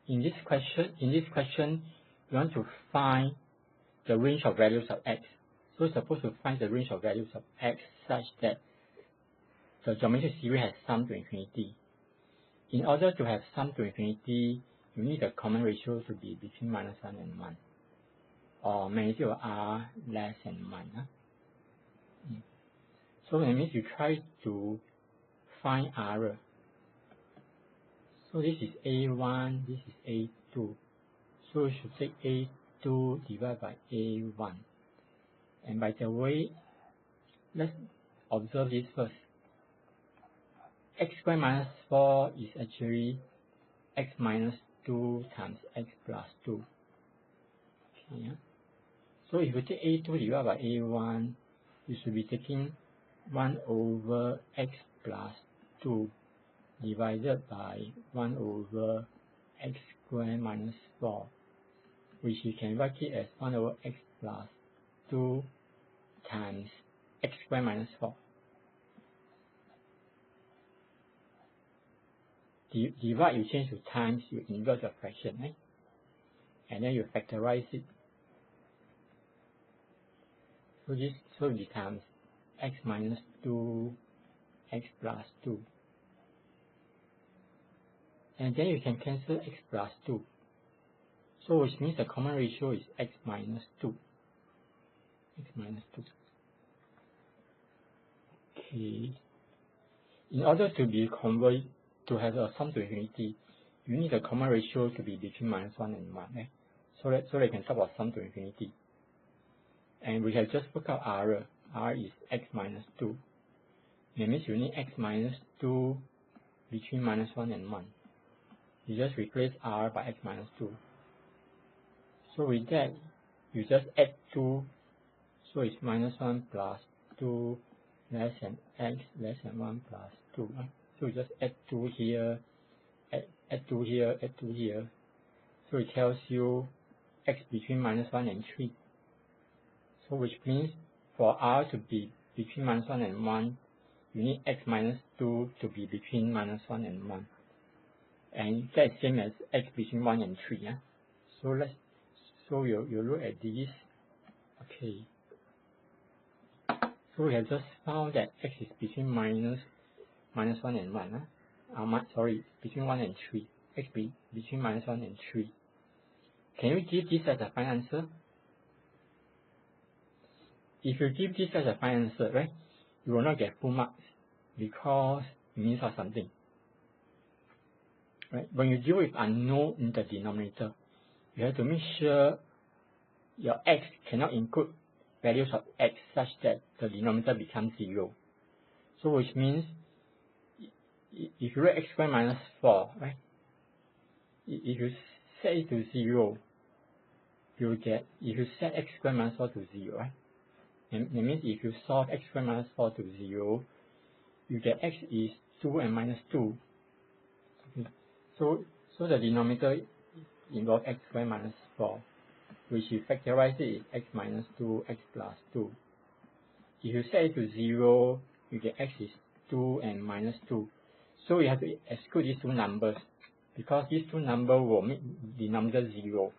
In this question, we want to find the range of values of x. So we're supposed to find the range of values of x such that the geometric series has sum to infinity. In order to have sum to infinity, you need the common ratio to be between -1 and 1, or magnitude of r less than 1. So that means you try to find r. So this is a1, this is a2. So we should take a2 divided by a1. And by the way, let's observe this first. X squared minus 4 is actually x minus 2 times x plus 2. Okay, yeah? So if you take a2 divided by a1, you should be taking 1 over x plus 2 divided by 1 over x squared minus 4, which you can write it as 1 over x plus 2 times x squared minus 4. Divide, you change to times, you invert the fraction, right? And then you factorize it. So this becomes x minus 2 x plus 2. And then you can cancel x plus 2. So which means the common ratio is x minus 2. X minus 2. Okay. In order to be converted to have a sum to infinity, you need the common ratio to be between -1 and 1, right? So that you can talk about sum to infinity. And we have just worked out r. R is x minus 2. That means you need x minus 2 between -1 and 1. You just replace r by x minus 2. So with that, you just add 2. So it's -1 plus 2 less than x less than 1 plus 2. So you just add 2 here, add 2 here, add 2 here. So it tells you x between -1 and 3. So which means for r to be between -1 and 1, you need x minus 2 to be between -1 and 1. And that's same as x between 1 and 3. Yeah? So you look at this. Okay. So we have just found that x is between -1 and 1. Between 1 and 3. X between -1 and 3. Can you give this as a final answer? If you give this as a final answer, right, you will not get full marks because you miss out something. Right? When you deal with unknown in the denominator, you have to make sure your x cannot include values of x such that the denominator becomes 0. So which means if you write x squared minus 4, right? If you set it to 0, you will get, if you set x squared minus 4 to 0, right? And that means if you solve x squared minus 4 to 0, you get x is 2 and minus 2. Okay. So the denominator involves x squared minus 4, which you factorize it is x minus 2, x plus 2. If you set it to 0, you get x is 2 and minus 2. So you have to exclude these two numbers because these two numbers will make the denominator 0.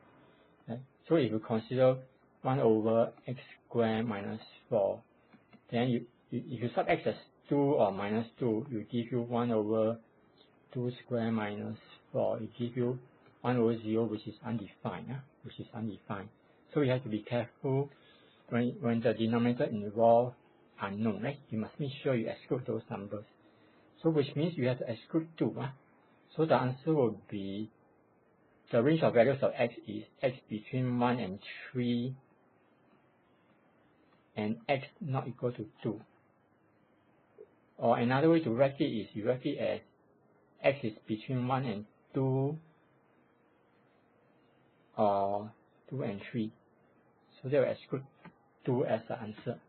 Right? So if you consider 1 over x squared minus 4, then if you sub x as 2 or minus 2, you give you 1 over 2 squared minus 4. It gives you 1 over 0, which is undefined. So you have to be careful when the denominator involves unknown, right? You must make sure you exclude those numbers. So which means you have to exclude 2. So the answer will be the range of values of x is x between 1 and 3 and x not equal to 2. Or another way to write it is you write it as x is between 1 and 2 or 2 and 3. So they will exclude 2 as the answer.